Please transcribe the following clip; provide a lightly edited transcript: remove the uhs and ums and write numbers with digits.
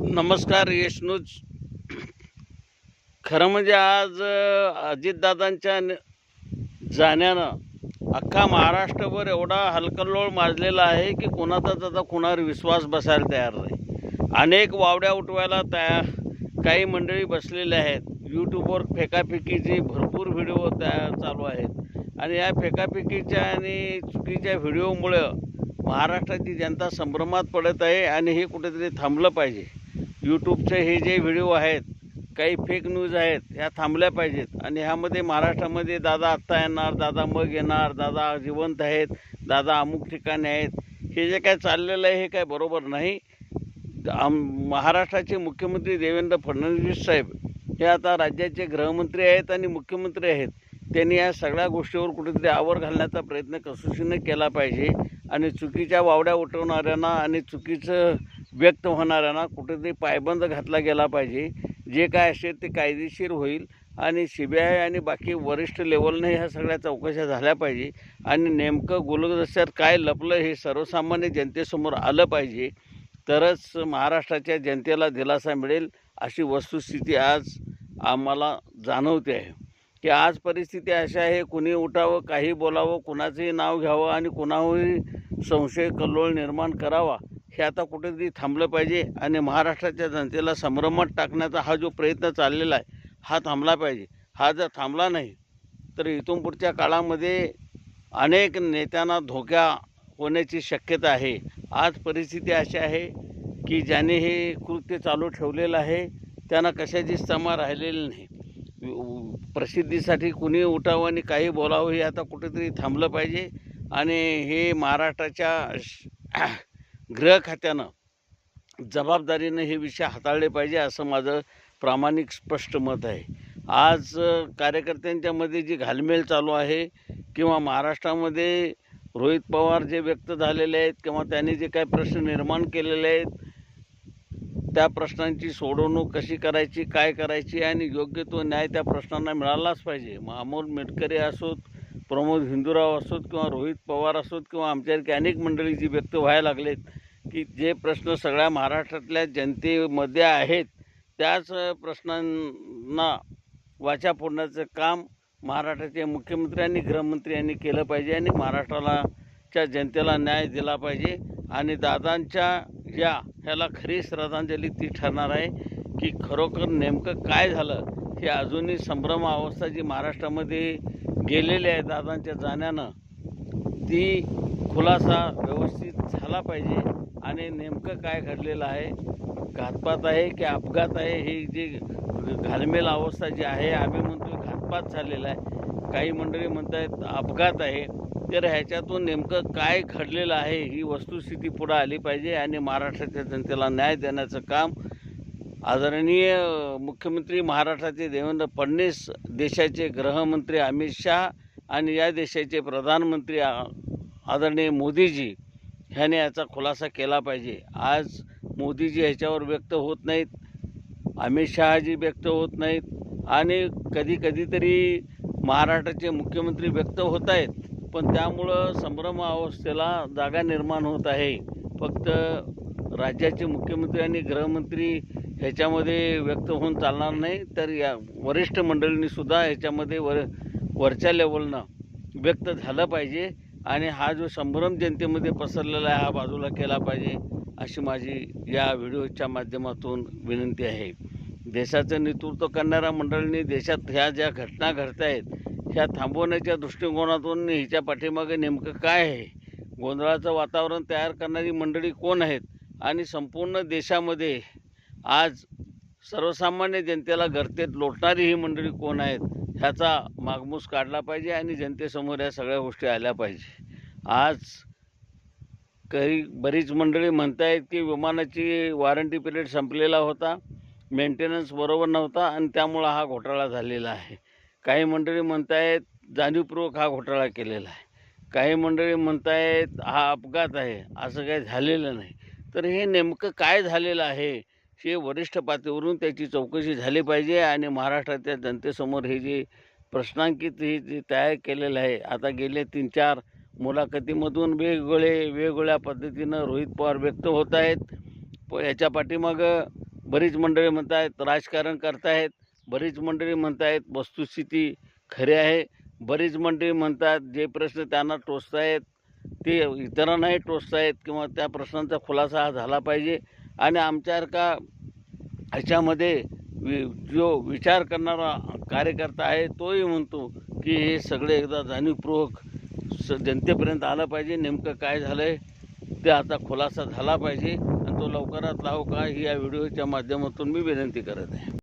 नमस्कार यश न्यूज. खरं म्हणजे आज अजितदादांच्या जाण्यानं अख्खा महाराष्ट्रभर एवढा हलकल्लोळ माजलेला आहे की कोणाचाच आता कोणावर विश्वास बसायला तयार नाही. अनेक वावड्या उठवायला काही मंडळी बसलेले आहेत. यूट्यूबवर फेकाफेकीचे भरपूर व्हिडिओ चालू आहेत आणि या फेकाफेकीच्या आणि चुकीच्या व्हिडिओमुळं महाराष्ट्राची जनता संभ्रमात पडत आहे आणि हे कुठेतरी थांबलं पाहिजे. यूट्यूबचे हे जे व्हिडिओ आहेत, काही फेक न्यूज आहेत, ह्या थांबल्या पाहिजेत. आणि ह्यामध्ये महाराष्ट्रामध्ये दादा आत्ता येणार, दादा मग येणार, दादा जिवंत आहेत, दादा अमुक ठिकाणी आहेत, हे जे काय चाललेलं आहे हे काय बरोबर नाही. महाराष्ट्राचे मुख्यमंत्री देवेंद्र फडणवीस साहेब हे आता राज्याचे गृहमंत्री आहेत आणि मुख्यमंत्री आहेत. त्यांनी या सगळ्या गोष्टीवर कुठेतरी आवर घालण्याचा प्रयत्न कसोशीने केला पाहिजे आणि चुकीच्या वावड्या उठवणाऱ्यांना आणि चुकीचं व्यक्त होणाऱ्यांना कुठेतरी पायबंद घातला गेला पाहिजे. जे काय असेल ते कायदेशीर होईल आणि CBI आणि बाकी वरिष्ठ लेवलने ह्या सगळ्या चौकशा झाल्या पाहिजे आणि नेमकं गुलदस्त्यात काय लपलं हे सर्वसामान्य जनतेसमोर आलं पाहिजे. तरच महाराष्ट्राच्या जनतेला दिलासा मिळेल. अशी वस्तुस्थिती आज आम्हाला जाणवते आहे की आज परिस्थिती अशी आहे, कुणी उठावं, काही बोलावं, कुणाचंही नाव घ्यावं आणि कुणावरही संशय कल्लोळ निर्माण करावा, हे आता कुठेतरी थांबलं पाहिजे. आणि महाराष्ट्राच्या जनतेला संभ्रमात टाकण्याचा हा जो प्रयत्न चाललेला आहे हा थांबला पाहिजे. हा जर थांबला नाही तर इथून पुढच्या काळामध्ये अनेक नेत्यांना धोका होण्याची शक्यता आहे. आज परिस्थिती अशी आहे की ज्याने हे कृत्य चालू ठेवलेलं आहे त्यांना कशाचीच तमा राहिलेली नाही. प्रसिद्धीसाठी कुणी उठावं आणि काही बोलावं हे आता कुठेतरी थांबलं पाहिजे आणि हे महाराष्ट्राच्या गृह खात्यानं जबाबदारीनं हे विषय हाताळले पाहिजे असं माझं प्रामाणिक स्पष्ट मत आहे. आज कार्यकर्त्यांच्यामध्ये जी घालमेल चालू आहे किंवा महाराष्ट्रामध्ये रोहित पवार जे व्यक्त झालेले आहेत किंवा त्यांनी जे काही प्रश्न निर्माण केलेले आहेत त्या प्रश्नांची सोडवणूक कशी करायची, काय करायची आणि योग्य तो न्याय त्या प्रश्नांना मिळालाच पाहिजे. अमोल मेटकरी असोत, प्रमोद हिंदूराव असोत किंवा रोहित पवार असोत किंवा आमच्यासारखी अनेक मंडळी जी व्यक्त व्हायला लागलेत की जे प्रश्न सगळ्या महाराष्ट्रातल्या जनतेमध्ये आहेत त्याच प्रश्नांना वाचा फोडण्याचं काम महाराष्ट्राचे मुख्यमंत्री आणि गृहमंत्री यांनी केलं पाहिजे आणि महाराष्ट्राच्या जनतेला न्याय दिला पाहिजे. आणि दादांच्या ह्याला खरी श्रद्धांजली ती ठरणार आहे की खरोखर नेमकं काय झालं हे अजूनही संभ्रम अवस्था जी महाराष्ट्रामध्ये गेलेली आहे दादांच्या जाण्यानं, ती खुलासा व्यवस्थित झाला पाहिजे. आणि नेमकं काय घडलेलं आहे, घातपात आहे की अपघात आहे, ही जी घालमेल अवस्था जी आहे, आम्ही म्हणतो घातपात झालेला आहे, काही मंडळी म्हणत आहेत अपघात आहे. तर ह्याच्यातून नेमकं काय घडलेलं आहे ही वस्तुस्थिती पुढे आली पाहिजे आणि महाराष्ट्राच्या जनतेला न्याय देण्याचं काम आदरणीय मुख्यमंत्री महाराष्ट्राचे देवेंद्र फडणवीस, देशाचे गृहमंत्री अमित शहा आणि या देशाचे प्रधानमंत्री आदरणीय मोदीजी ह्याने याचा खुलासा केला पाहिजे. आज मोदीजी ह्याच्यावर व्यक्त होत नाहीत, अमित शहाजी व्यक्त होत नाहीत आणि कधी तरी महाराष्ट्राचे मुख्यमंत्री व्यक्त होत आहेत. पण त्यामुळं संभ्रम अवस्थेला जागा निर्माण होत आहे. फक्त राज्याचे मुख्यमंत्री आणि गृहमंत्री ह्याच्यामध्ये व्यक्त होऊन चालणार नाही, तर या वरिष्ठ मंडळींनीसुद्धा ह्याच्यामध्ये वरच्या लेवलनं व्यक्त झालं पाहिजे आणि हा जो संभ्रम जनतेमध्ये पसरलेला आहे हा बाजूला केला पाहिजे अशी माझी या व्हिडिओच्या माध्यमातून विनंती आहे. देशाचं नेतृत्व करणाऱ्या मंडळींनी देशात ह्या ज्या घटना घडत आहेत ह्या थांबवण्याच्या दृष्टिकोनातून हिच्या पाठीमागे नेमकं काय आहे, गोंधळाचं वातावरण तयार करणारी मंडळी कोण आहेत आणि संपूर्ण देशामध्ये आज सर्वसामान्य जनतेला गर्तेत लोटणारी ही मंडळी कोण आहेत ह्याचा मागमूस काढला पाहिजे आणि जनतेसमोर या सगळ्या गोष्टी आल्या पाहिजे. आज बरीच मंडळी म्हणत आहेत की विमानाची वॉरंटी पिरियड संपलेला होता, मेंटेनन्स बरोबर नव्हता आणि त्यामुळं हा घोटाळा झालेला आहे. काही मंडळी म्हणत आहेत जाणीवपूर्वक हा घोटाळा केलेला आहे. काही मंडळी म्हणत आहेत हा अपघात आहे, असं काही झालेलं नाही. तर हे नेमकं काय झालेलं आहे हे वरिष्ठ पातळीवरून त्याची चौकशी झाली पाहिजे आणि महाराष्ट्राच्या जनतेसमोर हे जे प्रश्नांकित हे जे तयार केलेलं आहे, आता गेले 3-4 मुलाखतीमधून वेगवेगळ्या पद्धतीनं रोहित पवार व्यक्त होत आहेत. याच्या पाठीमागं बरीच मंडळी म्हणत आहेत राजकारण करतायत, बरीच मंडळी म्हणत आहेत वस्तुस्थिती खरी आहे, बरीच मंडळी म्हणतात जे प्रश्न त्यांना टोचतायत ते इतरांनाही टोचतायत किंवा त्या प्रश्नांचा खुलासा हा झाला पाहिजे. आणि आमच्यासारखा ह्याच्यामध्ये जो विचार करणारा कार्यकर्ता आहे तोही म्हणतो की हे सगळे एकदा जाणीवपूर्वक जनतेपर्यंत आलं पाहिजे, नेमकं काय झालं आहे ते आता खुलासा झाला पाहिजे आणि तो लवकरात लवकर ही या व्हिडिओच्या माध्यमातून मी विनंती करत आहे.